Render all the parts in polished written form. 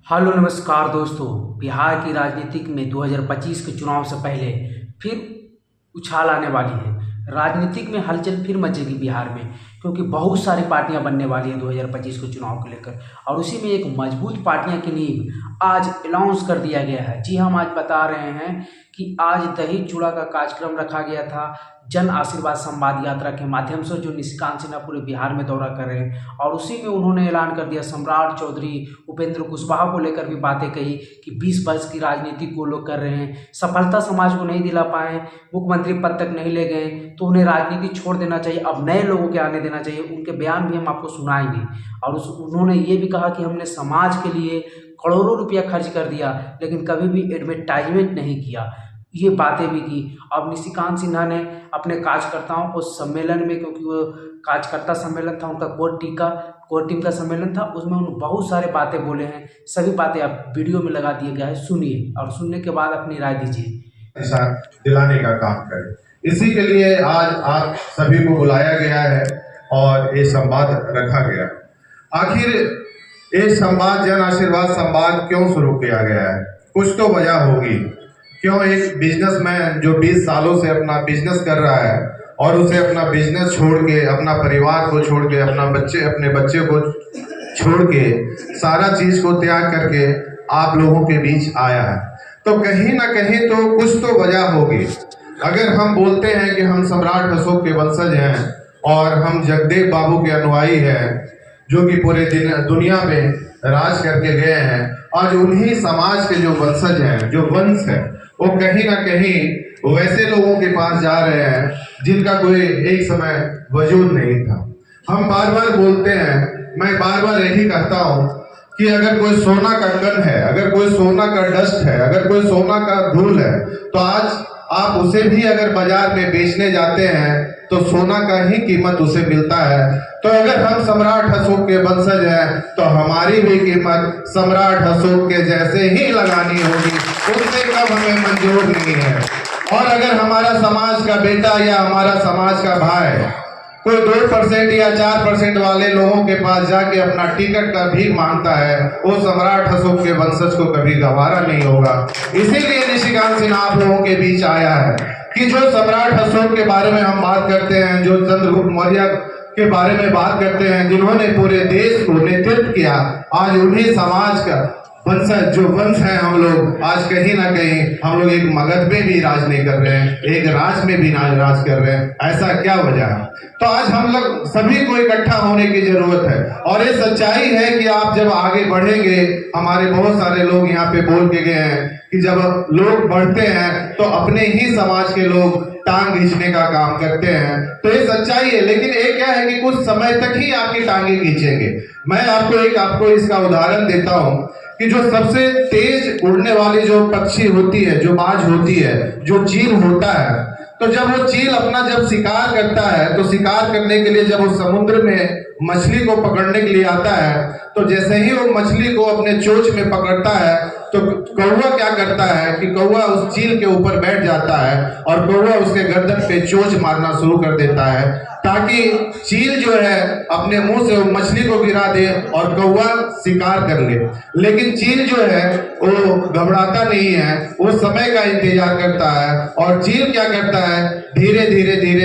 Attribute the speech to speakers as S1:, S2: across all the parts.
S1: Hello नमस्कार दोस्तों। बिहार की राजनीतिक में 2025 के चुनाव से पहले फिर उछाल आने वाली है। राजनीतिक में हलचल फिर मचेगी बिहार में, क्योंकि बहुत सारी पार्टियां बनने वाली हैं 2025 के चुनाव को लेकर, और उसी में एक मजबूत पार्टियां की नींव आज अनाउंस कर दिया गया है। जी हम आज बता रहे हैं कि आज दही चूड़ा का कार्यक्रम रखा गया था जन आशीर्वाद संवाद यात्रा के माध्यम से, जो निशिकांत सिन्हा पूरे बिहार में दौरा कर रहे हैं, और उसी में उन्होंने ऐलान कर दिया। सम्राट चौधरी उपेंद्र कुशवाहा को लेकर भी बातें कही कि 20 वर्ष की राजनीति को लोग कर रहे हैं, सफलता समाज को नहीं दिला पाए, मुख्यमंत्री पद तक नहीं ले गए, तो उन्हें राजनीति छोड़ देना चाहिए, अब नए लोगों के आने देना चाहिए। उनके बयान भी हम आपको सुनाएंगे। और उन्होंने ये भी कहा कि हमने समाज के लिए करोड़ों रुपया खर्च कर दिया, लेकिन कभी भी एडवर्टाइजमेंट नहीं किया, ये बातें भी की। अब निशिकांत सिन्हा ने अपने कार्यकर्ताओं को सम्मेलन में, क्योंकि वो कार्यकर्ता सम्मेलन था उनका, कोर टीम का सम्मेलन था, उसमें उन्होंने बहुत सारे बातें बोले हैं। सभी बातें आप वीडियो में लगा दिए गया है, सुनिए और सुनने के बाद अपनी राय दीजिए।
S2: दिलाने का काम करें, इसी के लिए आज आप सभी को बुलाया गया है और ये संवाद रखा गया। आखिर ये संवाद जन आशीर्वाद संवाद क्यों शुरू किया गया है? कुछ तो वजह होगी। क्यों एक बिजनेसमैन जो 20 सालों से अपना बिजनेस कर रहा है और उसे अपना बिजनेस छोड़ के, अपना परिवार को छोड़ के, अपने बच्चे को छोड़ के, सारा चीज को त्याग करके आप लोगों के बीच आया है, तो कहीं ना कहीं तो कुछ तो वजह होगी। अगर हम बोलते हैं कि हम सम्राट अशोक के वंशज हैं और हम जगदेव बाबू के अनुयायी हैं, जो कि पूरे दुनिया में राज करके गए हैं, आज उन्हीं समाज के जो वंशज हैं, जो वंश है, वो कहीं ना कहीं वैसे लोगों के पास जा रहे हैं जिनका कोई एक समय वजूद नहीं था। हम बार बार बोलते हैं, मैं बार बार यही कहता हूँ कि अगर कोई सोना का कण है, अगर कोई सोना का डस्ट है, अगर कोई सोना का धूल है, तो आज आप उसे भी अगर बाजार में बेचने जाते हैं तो सोना का ही कीमत उसे मिलता है। तो अगर हम सम्राट अशोक के वंशज हैं तो हमारी भी कीमत सम्राट अशोक के जैसे ही लगानी होगी, उससे कम हमें मंजूर नहीं है। और अगर हमारा समाज का बेटा या हमारा समाज का भाई कोई 2% या 4% वाले लोगों के पास जाके अपना टिकट का भीख मांगता है, वो सम्राट अशोक के वंशज को कभी गवारा नहीं होगा। इसीलिए निशिकांत सिन्हा आप लोगों के बीच आया है कि जो सम्राट अशोक के बारे में हम बात करते हैं, जो चंद्रगुप्त मौर्य के बारे में बात करते हैं, जिन्होंने पूरे देश को नेतृत्व किया, आज उन्हीं समाज का वंशज जो वंश है हम लोग, आज कहीं ना कहीं हम लोग एक मगध में भी राज नहीं कर रहे हैं, एक राज में भी राज कर रहे हैं। ऐसा क्या वजह है? तो आज हम लोग सभी को इकट्ठा होने की जरूरत है। और ये सच्चाई है कि आप जब आगे बढ़ेंगे, हमारे बहुत सारे लोग यहाँ पे बोल के गए हैं कि जब लोग बढ़ते हैं तो अपने ही समाज के लोग टांग खींचने का काम करते हैं। तो ये सच्चाई है, लेकिन ये क्या है कि कुछ समय तक ही आपकी टांगे खींचेंगे। मैं आपको इसका उदाहरण देता हूँ कि जो सबसे तेज उड़ने वाली जो पक्षी होती है, जो बाज होती है, जो चील होता है, तो जब वो चील अपना जब शिकार करता है, तो शिकार करने के लिए जब वो समुद्र में मछली को पकड़ने के लिए आता है, तो जैसे ही वो मछली को अपने चोंच में पकड़ता है, तो कौवा क्या करता है कि कौवा उस चील के ऊपर बैठ जाता है और कौवा उसके गर्दन पे चोंच मारना शुरू कर देता है, ताकि चील जो है अपने मुंह से मछली को गिरा दे और कौवा शिकार कर ले। लेकिन चील जो है वो घबराता नहीं है, वो समय का इंतजार करता है। और चील क्या करता है, धीरे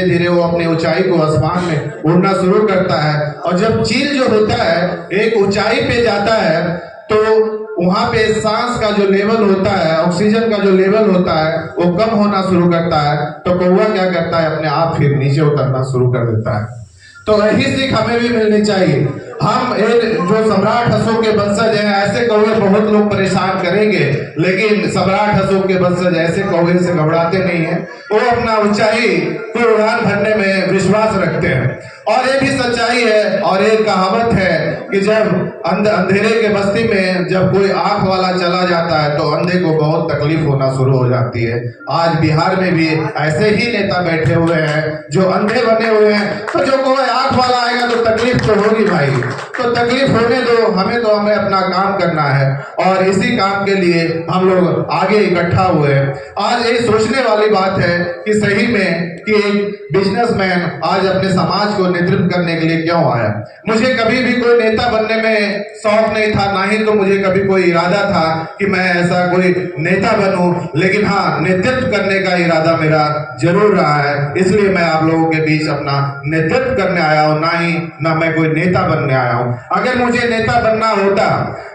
S2: धीरे वो अपनी ऊंचाई को आसमान में उड़ना शुरू करता है। और जब चील जो होता है एक ऊंचाई पे जाता है, तो वहां पे सांस का जो लेवल होता है, ऑक्सीजन का जो लेवल होता है, वो कम होना शुरू करता है। तो कौवा क्या करता है, अपने आप फिर नीचे उतरना शुरू कर देता है। तो यही सीख हमें भी मिलनी चाहिए। हम जो सम्राट अशोक के वंशज हैं, ऐसे कौवे बहुत लोग परेशान करेंगे, लेकिन सम्राट अशोक के वंशज ऐसे कौवे से घबराते नहीं है। वो अपना ऊंचाई को उड़ान भरने में विश्वास रखते हैं। और ये भी सच्चाई है, और एक कहावत है कि जब अंधेरे के बस्ती में जब कोई आंख वाला चला जाता है तो अंधे को बहुत तकलीफ होना शुरू हो जाती है। आज बिहार में भी ऐसे ही नेता बैठे हुए हैं जो अंधे बने हुए हैं। तो जो कोई आंख वाला आएगा तो तकलीफ तो होगी भाई। तो तकलीफ होने दो, हमें अपना काम करना है और इसी काम के लिए हम लोग आगे इकट्ठा हुए। आज ये सोचने वाली बात है कि सही में कि एक बिजनेसमैन आज अपने समाज को नेतृत्व करने के लिए क्यों आया। मुझे कभी भी कोई नेता बनने में शौक नहीं था, ना ही तो मुझे कभी कोई इरादा था कि मैं ऐसा कोई नेता बनूं, लेकिन हाँ, नेतृत्व करने का इरादा मेरा जरूर रहा है। इसलिए मैं आप लोगों के बीच अपना नेतृत्व करने आया हूं, ना मैं कोई नेता बनने आया हूं। अगर मुझे नेता बनना होता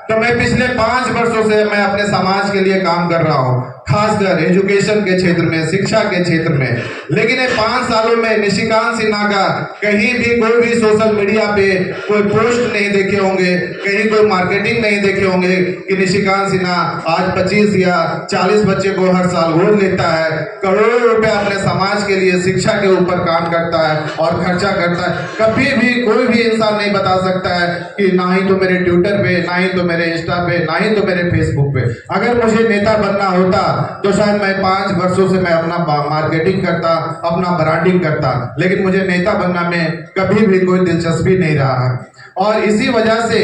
S2: तो मैं पिछले 5 वर्षों से मैं अपने समाज के लिए काम कर रहा हूं, खासकर एजुकेशन के क्षेत्र में, शिक्षा के क्षेत्र में। लेकिन ये 5 सालों में निशिकांत सिन्हा का कहीं भी कोई भी सोशल मीडिया पे कोई पोस्ट नहीं देखे होंगे, कहीं कोई मार्केटिंग नहीं देखे होंगे कि निशिकांत सिन्हा आज 25 या 40 बच्चे को हर साल गोद लेता है, करोड़ों रुपए अपने समाज के लिए शिक्षा के ऊपर काम करता है और खर्चा करता है। कभी भी कोई भी इंसान नहीं बता सकता है कि ना ही तो मेरे ट्विटर पे, ना ही तो मेरे इंस्टा पे, ना ही तो मेरे फेसबुक पे। अगर मुझे नेता बनना होता तो शायद मैं 5 वर्षों से मैं अपना मार्केटिंग करता, अपना ब्रांडिंग करता, लेकिन मुझे नेता बनना में कभी भी कोई दिलचस्पी नहीं रहा है। और इसी वजह से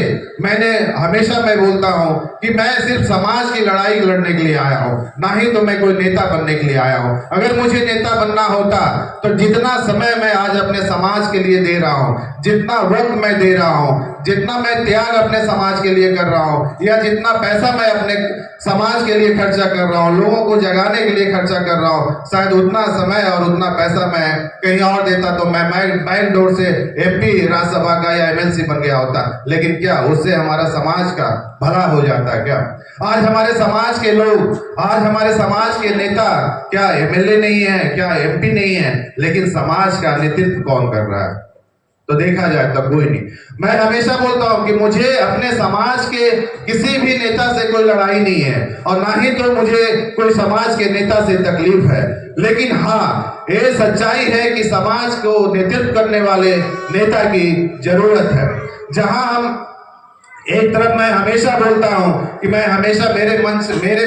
S2: हमेशा मैं बोलता हूं कि मैं सिर्फ समाज की लड़ाई लड़ने के लिए आया हूं, ना ही तो मैं कोई नेता बनने के लिए आया हूं। अगर मुझे नेता बनना होता तो जितना समय मैं आज अपने समाज के लिए दे रहा हूं, जितना वक्त मैं दे रहा हूं, जितना मैं त्याग अपने समाज के लिए कर रहा हूं, या जितना पैसा मैं अपने समाज के लिए खर्चा कर रहा हूं, लोगों को जगाने के लिए खर्चा कर रहा हूं, शायद उतना समय और उतना पैसा मैं कहीं और देता तो मैं बैक डोर से MP राज्यसभा का या MLC बन गया होता। लेकिन क्या उससे हमारा समाज का भला हो जाता क्या? आज हमारे समाज के लोग, आज हमारे समाज के नेता क्या MLA नहीं है, क्या MP नहीं है, लेकिन समाज का नेतृत्व कौन कर रहा है? तो देखा जाए तो कोई नहीं। मैं हमेशा बोलता हूं कि मुझे अपने समाज के किसी भी नेता से कोई लड़ाई नहीं है और ना ही तो मुझे कोई समाज के नेता से तकलीफ है। लेकिन हाँ, ये सच्चाई है कि समाज को नेतृत्व करने वाले नेता की जरूरत है। जहां हम एक तरफ मैं हमेशा बोलता हूं कि मैं हमेशा मेरे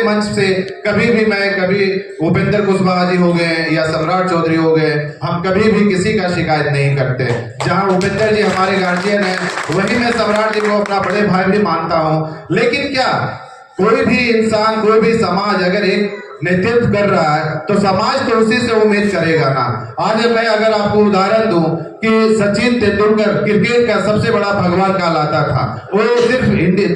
S2: मंच से कभी उपेंद्र कुशवाहा जी हो गए या सम्राट चौधरी हो गए, हम कभी भी किसी का शिकायत नहीं करते। जहां उपेंद्र जी हमारे गार्जियन हैं, वही मैं सम्राट जी को अपना बड़े भाई भी मानता हूं। लेकिन क्या कोई भी इंसान, कोई भी समाज अगर एक नेतृत्व कर रहा है तो समाज तो उसी से उम्मीद करेगा ना। आज मैं अगर आपको उदाहरण दूं कि सचिन तेंदुलकर क्रिकेट का सबसे बड़ा भगवान कहलाता था। वो सिर्फ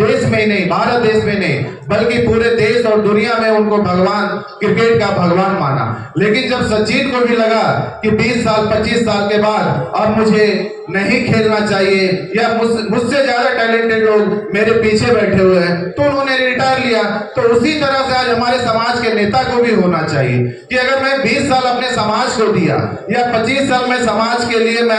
S2: देश में ही नहीं, भारत देश में नहीं, बल्कि पूरे देश और दुनिया में उनको भगवान, क्रिकेट का भगवान माना। लेकिन जब सचिन को भी लगा कि 20 साल 25 साल के बाद अब मुझे नहीं खेलना चाहिए या मुझसे ज्यादा टैलेंटेड लोग मेरे पीछे बैठे हुए हैं, तो उन्होंने रिटायर लिया। तो उसी तरह से आज हमारे समाज के नेता को भी होना चाहिए कि अगर मैं 20 साल अपने समाज को दिया या 25 साल में समाज के लिए मैं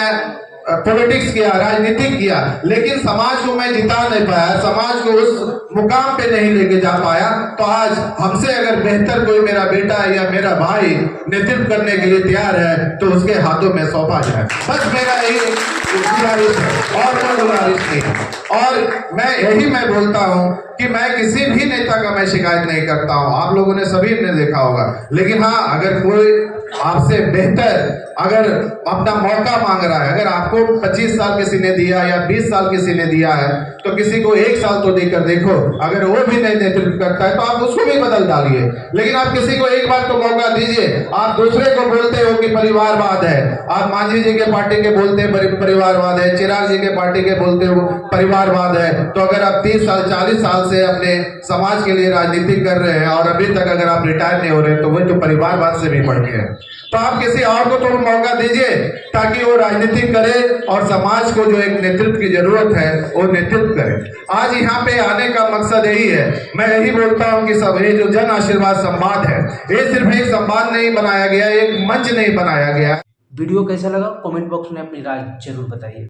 S2: पॉलिटिक्स किया, राजनीतिक किया, लेकिन समाज को मैं जिता नहीं पाया, समाज को उस मुकाम पे नहीं लेके जा पाया, तो आज हमसे अगर बेहतर कोई मेरा बेटा या मेरा भाई नेतृत्व करने के लिए तैयार है तो उसके हाथों में सौंपा जाए। बस मेरा यही गुजारिश है और कोई गुजारिश नहीं। और मैं बोलता हूं कि मैं किसी भी नेता का मैं शिकायत नहीं करता हूं, आप लोगों ने सभी ने देखा होगा। लेकिन हाँ, अगर कोई आपसे बेहतर अगर अपना मौका मांग रहा है, अगर आपको 25 साल किसी ने दिया या 20 साल किसी ने दिया है, तो किसी को 1 साल तो देकर देखो। अगर वो भी नहीं नेतृत्व करता है तो आप उसको भी बदल डालिए, लेकिन आप किसी को एक बार तो मौका दीजिए। आप दूसरे को बोलते हो कि परिवारवाद है, आप मांझी जी के पार्टी के बोलते हैं परिवारवाद है, चिराग जी के पार्टी के बोलते हो परिवारवाद है, तो अगर आप 30 साल 40 साल से अपने समाज के लिए राजनीति कर रहे हैं और अभी तक अगर आप रिटायर नहीं हो रहे तो वही तो परिवारवाद से भी बढ़ गए। तो आप किसी और को तो मौका दीजिए ताकि वो राजनीति करे और समाज को जो एक नेतृत्व की जरूरत है वो नेतृत्व करे। आज यहाँ पे आने का मकसद यही है। मैं यही बोलता हूँ कि सब ये जो जन आशीर्वाद संवाद है, ये सिर्फ एक संवाद नहीं बनाया गया, एक मंच नहीं बनाया गया।
S1: वीडियो कैसा लगा कमेंट बॉक्स में अपनी राय जरूर बताइए।